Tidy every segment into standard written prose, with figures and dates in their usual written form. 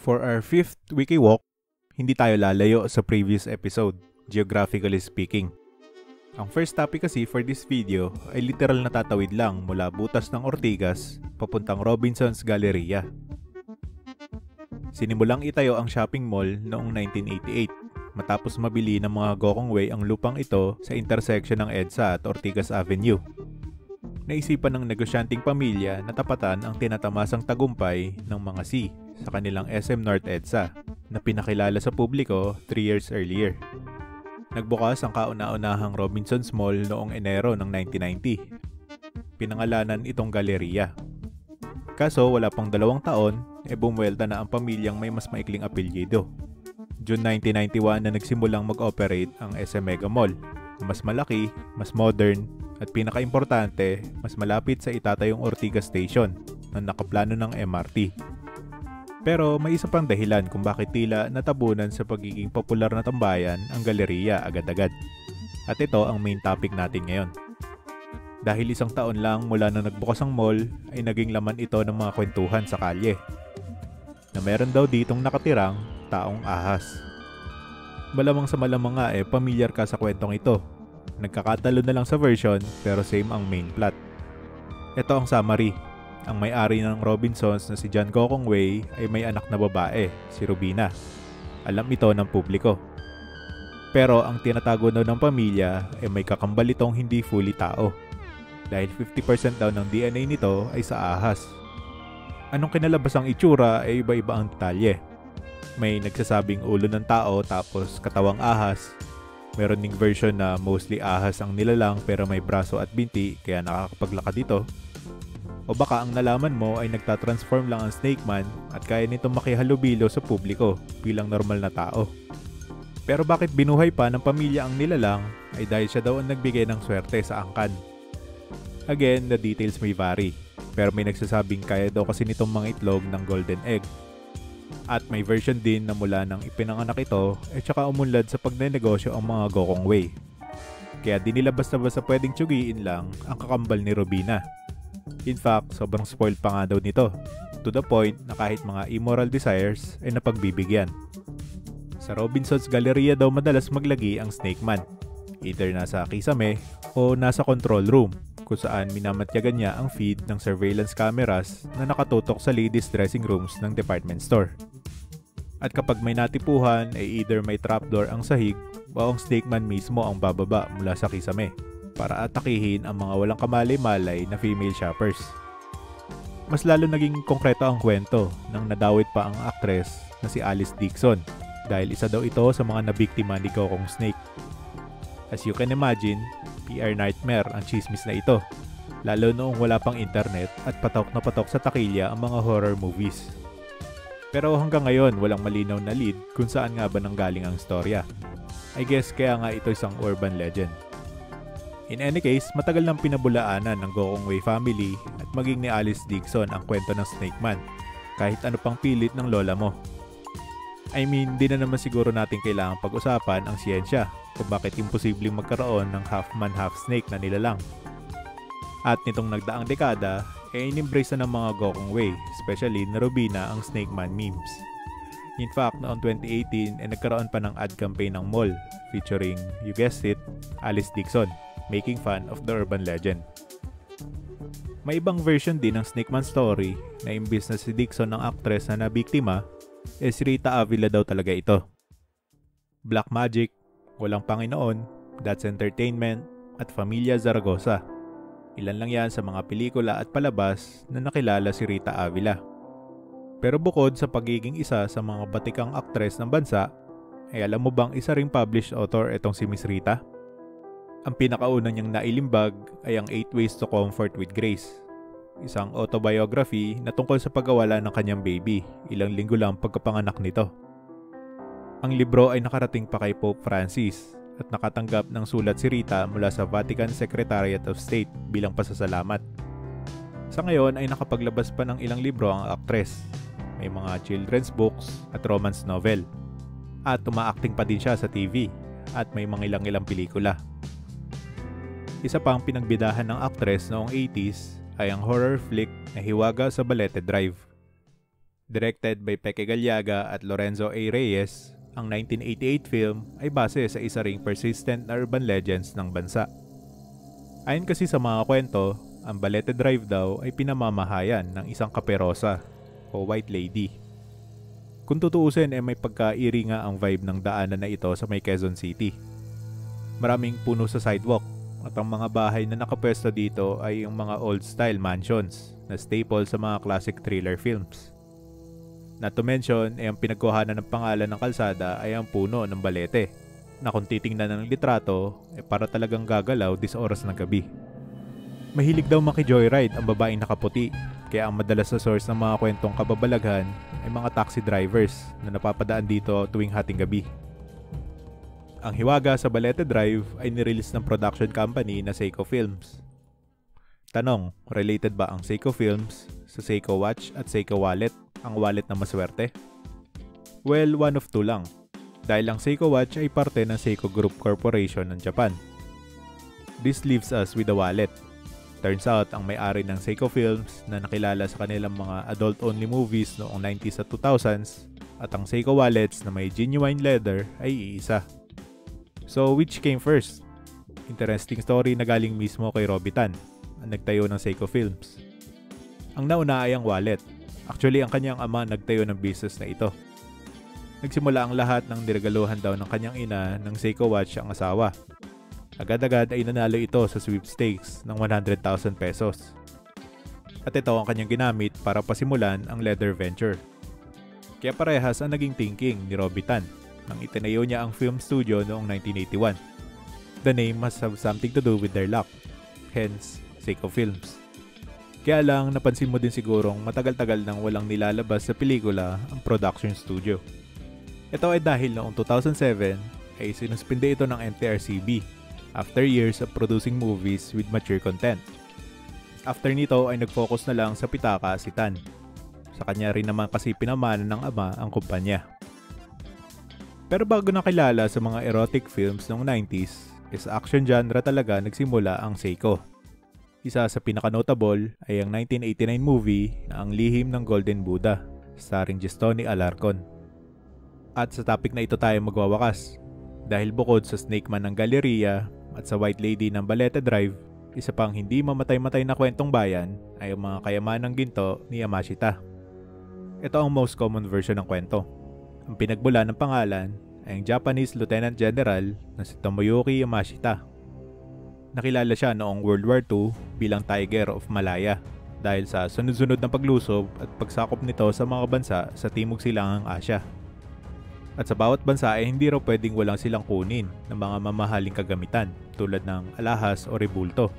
For our 5th wiki walk, hindi tayo lalayo sa previous episode, geographically speaking. Ang first topic kasi for this video ay literal na tatawid lang mula butas ng Ortigas papuntang Robinson's Galleria. Sinimulang itayo ang shopping mall noong 1988 matapos mabili ng mga Gokongwei ang lupang ito sa intersection ng EDSA at Ortigas Avenue. Naisipan ng negosyanteng pamilya na tapatan ang tinatamasang tagumpay ng mga C sa kanilang SM North EDSA na pinakilala sa publiko 3 years earlier. Nagbukas ang kauna-unahang Robinson's Mall noong Enero ng 1990. Pinangalanan itong Galleria. Kaso wala pang 2 taon, bumuwelta na ang pamilyang may mas maikling apelyido. June 1991 na nagsimulang mag-operate ang SM Mega Mall. Mas malaki, mas modern, at pinaka-importante, mas malapit sa itatayong Ortigas Station na nakaplano ng MRT. Pero may isa pang dahilan kung bakit tila natabunan sa pagiging popular na tambayan ang Galleria agad-agad. At ito ang main topic natin ngayon. Dahil 1 taon lang mula na nagbukas ang mall ay naging laman ito ng mga kwentuhan sa kalye. Na meron daw ditong nakatirang taong ahas. Malamang sa malamang nga pamilyar ka sa kwentong ito. Nagkakatalo na lang sa version pero same ang main plot. Ito ang summary. Ang may-ari ng Robinsons na si John Gokongwei ay may anak na babae, si Rubina. Alam ito ng publiko. Pero ang tinatago daw ng pamilya ay may kakambal itong hindi fully tao. Dahil 50% daw ng DNA nito ay sa ahas. Anong kinalabas ang itsura ay iba-iba ang detalye. May nagsasabing ulo ng tao tapos katawang ahas. Meron ding version na mostly ahas ang nilalang pero may braso at binti kaya nakakapaglakad ito. O baka ang nalaman mo ay nagtatransform lang ang Snake Man at kaya nitong makihalubilo sa publiko bilang normal na tao. Pero bakit binuhay pa ng pamilya ang nilalang ay dahil siya daw ang nagbigay ng swerte sa angkan. Again, the details may vary. Pero may nagsasabing kaya daw kasi nitong mga itlog ng golden egg. At may version din na mula nang ipinanganak ito at saka umunlad sa pagnenegosyo ang mga Gokongwei. Kaya di nila basta-basta pwedeng tsugiin lang ang kakambal ni Rubina. In fact, sobrang spoiled pa nga daw nito, to the point na kahit mga immoral desires ay napagbibigyan. Sa Robinson's Galleria daw madalas maglagi ang Snake Man, either nasa kisame o nasa control room, kung saan minamatyagan niya ang feed ng surveillance cameras na nakatutok sa ladies' dressing rooms ng department store. At kapag may natipuhan ay either may trapdoor ang sahig o ang Snake Man mismo ang bababa mula sa kisame para atakihin ang mga walang kamalay-malay na female shoppers. Mas lalo naging konkreto ang kwento nang nadawit pa ang aktres na si Alice Dixon dahil isa daw ito sa mga nabiktima ni Gokong Snake. As you can imagine, PR nightmare ang chismis na ito, lalo noong wala pang internet at patok na patok sa takilya ang mga horror movies. Pero hanggang ngayon walang malinaw na lead kung saan nga ba nanggaling ang storya. I guess kaya nga ito isang urban legend. In any case, matagal nang pinabulaanan ng Gokongwei family at maging ni Alice Dixon ang kwento ng Snake Man, kahit ano pang pilit ng lola mo. I mean, di na naman siguro natin kailangang pag-usapan ang siyensya kung bakit imposibleng magkaroon ng half-man half-snake na nilalang. At nitong nagdaang dekada, in-embrace na ng mga Gokongwei, especially na Rubina ang Snake Man memes. In fact, noong 2018 nagkaroon pa ng ad campaign ng mall featuring, you guessed it, Alice Dixon, making fun of the urban legend. May ibang version din ng Snake Man story na imbis na si Dixon ng aktres na nabiktima, si Rita Avila daw talaga ito. Black Magic, Walang Panginoon, That's Entertainment, at Familia Zaragoza. Ilan lang yan sa mga pelikula at palabas na nakilala si Rita Avila. Pero bukod sa pagiging isa sa mga batikang aktres ng bansa, ay alam mo bang isa ring published author itong si Miss Rita? Ang pinakauna niyang nailimbag ay ang 8 Ways to Comfort with Grace, isang autobiography na tungkol sa pagkawala ng kanyang baby ilang linggo lang pagkapanganak nito. Ang libro ay nakarating pa kay Pope Francis at nakatanggap ng sulat si Rita mula sa Vatican Secretariat of State bilang pasasalamat. Sa ngayon ay nakapaglabas pa ng ilang libro ang aktres. May mga children's books at romance novel. At umaacting pa din siya sa TV at may mga ilang pelikula. Isa pang pinagbidahan ng aktres noong 80s ay ang horror flick na Hiwaga sa Balete Drive. Directed by Peque Gallaga at Lorenzo A. Reyes, ang 1988 film ay base sa isa ring persistent na urban legends ng bansa. Ayon kasi sa mga kwento, ang Balete Drive daw ay pinamamahayan ng isang kaperosa o white lady. Kung tutuusin ay may pagka-eerie nga ang vibe ng daanan na ito sa may Quezon City. Maraming puno sa sidewalk at ang mga bahay na nakapwesto dito ay yung mga old-style mansions na staple sa mga classic thriller films. Not to mention, ang pinagkuhanan ng pangalan ng kalsada ay ang puno ng Balete, na kung titingnan ng litrato, para talagang gagalaw dis oras ng gabi. Mahilig daw maki-joyride ang babaeng nakaputi, kaya ang madalas na source ng mga kwentong kababalaghan ay mga taxi drivers na napapadaan dito tuwing hating gabi. Ang hiwaga sa Balete Drive ay nirelease ng production company na Seiko Films. Tanong, related ba ang Seiko Films sa Seiko Watch at Seiko Wallet? Ang wallet na maswerte? Well, one of two lang. Dahil ang Seiko Watch ay parte ng Seiko Group Corporation ng Japan. This leaves us with the wallet. Turns out, ang may-ari ng Seiko Films na nakilala sa kanilang mga adult-only movies noong 90s at 2000s at ang Seiko Wallets na may genuine leather ay iisa. So, which came first? Interesting story na galing mismo kay Robitan, ang nagtayo ng Seiko Films. Ang nauna ay ang wallet. Actually, ang kanyang ama nagtayo ng business na ito. Nagsimula ang lahat ng niregaluhan daw ng kanyang ina ng Seiko Watch ang asawa. Agad-agad ay nanalo ito sa sweepstakes ng 100,000 pesos. At ito ang kanyang ginamit para pasimulan ang leather venture. Kaya parehas ang naging thinking ni Robitan nang itinayo niya ang film studio noong 1981. The name must have something to do with their luck, hence Seiko Films. Kaya lang napansin mo din sigurong matagal-tagal nang walang nilalabas sa pelikula ang production studio. Ito ay dahil noong 2007 ay sinuspinde ito ng MTRCB after years of producing movies with mature content. After nito ay nag-focus na lang sa pitaka si Tan. Sa kanya rin naman kasi pinamana ng ama ang kumpanya. Pero bago nakilala sa mga erotic films noong 90s, is action genre talaga nagsimula ang Seiko. Isa sa pinaka-notable ay ang 1989 movie na Ang Lihim ng Golden Buddha, starring Gestoni Alarcon. At sa topic na ito tayo magwawakas, dahil bukod sa Snake Man ng Galleria at sa White Lady ng Balete Drive, isa pang hindi mamatay-matay na kwentong bayan ay ang mga kayamanang ginto ni Yamashita. Ito ang most common version ng kwento. Ang pinagbula ng pangalan ay ang Japanese Lieutenant General na si Tomoyuki Yamashita. Nakilala siya noong World War II bilang Tiger of Malaya dahil sa sunod-sunod na paglusob at pagsakop nito sa mga bansa sa Timog Silangang Asya. At sa bawat bansa ay hindi raw pwedeng walang silang kunin ng mga mamahaling kagamitan tulad ng alahas o rebulto.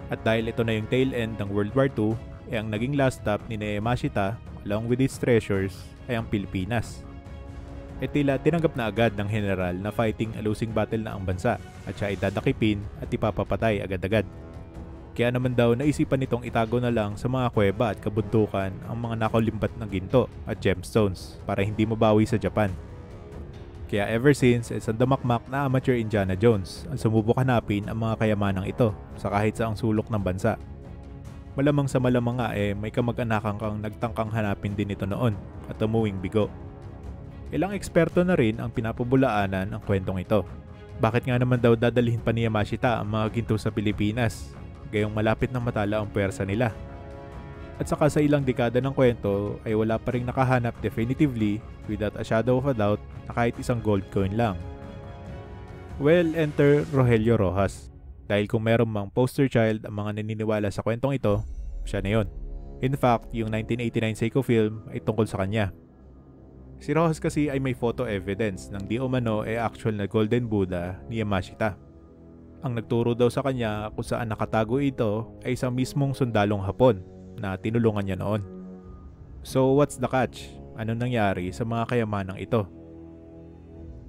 At dahil ito na yung tail end ng World War II, ay ang naging last stop ni Yamashita along with its treasures ay ang Pilipinas. At tila tinanggap na agad ng general na fighting a losing battle na ang bansa at siya ay dadakipin at ipapapatay agad-agad. Kaya naman daw naisipan nitong itago na lang sa mga kuweba at kabundukan ang mga nakalimbat ng ginto at gemstones para hindi mabawi sa Japan. Kaya ever since, sa damakmak na amateur Indiana Jones ang sumubok hanapin ang mga kayamanang ito sa kahit saang sulok ng bansa. Malamang sa malamang nga may kamag-anakan kang nagtangkang hanapin din ito noon at umuwing bigo. Ilang eksperto na rin ang pinapabulaanan ang kwentong ito. Bakit nga naman daw dadalhin pa ni Yamashita ang mga ginto sa Pilipinas, gayong malapit na matala ang puwersa nila? At saka sa ilang dekada ng kwento ay wala pa rin nakahanap definitively without a shadow of a doubt na kahit isang gold coin lang. Well, enter Rogelio Rojas. Dahil kung meron mang poster child ang mga naniniwala sa kwentong ito, siya na yun. In fact, yung 1989 Seiko film ay tungkol sa kanya. Si Rojas kasi ay may photo evidence ng di umano actual na Golden Buddha ni Yamashita. Ang nagturo daw sa kanya kung saan nakatago ito ay isang mismong sundalong Hapon na tinulungan niya noon. So what's the catch? Ano nangyari sa mga kayamanang ito?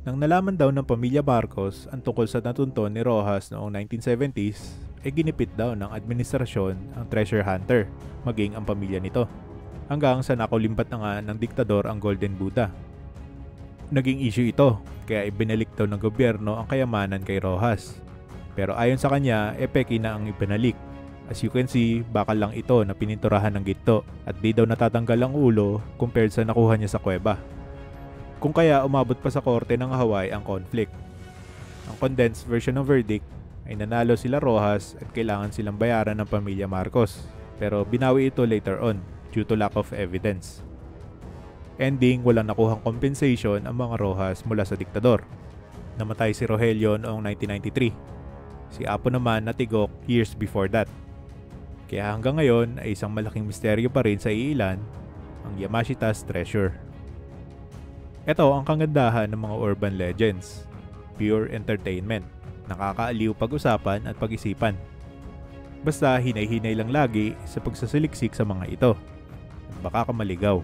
Nang nalaman daw ng pamilya Marcos ang tungkol sa natunton ni Rojas noong 1970s, ay ginipit daw ng administrasyon ang treasure hunter, maging ang pamilya nito. Hanggang sa nakulimbat na nga ng diktador ang Golden Buddha. Naging issue ito, kaya ibinalik daw ng gobyerno ang kayamanan kay Rojas. Pero ayon sa kanya, peki na ang ibinalik. As you can see, bakal lang ito na pininturahan ng ginto at di daw natatanggal ang ulo compared sa nakuha niya sa kuweba. Kung kaya umabot pa sa korte ng Hawaii ang conflict. Ang condensed version ng verdict ay nanalo sila Roxas at kailangan silang bayaran ng pamilya Marcos, pero binawi ito later on due to lack of evidence. Ending, walang nakuhang compensation ang mga Roxas mula sa diktador. Namatay si Rogelio noong 1993. Si Apo naman natigok years before that. Kaya hanggang ngayon ay isang malaking misteryo pa rin sa iilan ang Yamashita's treasure. Ito ang kagandahan ng mga urban legends. Pure entertainment. Nakakaaliw pag-usapan at pag-isipan. Basta hinay-hinay lang lagi sa pagsasaliksik sa mga ito. Baka ka maligaw.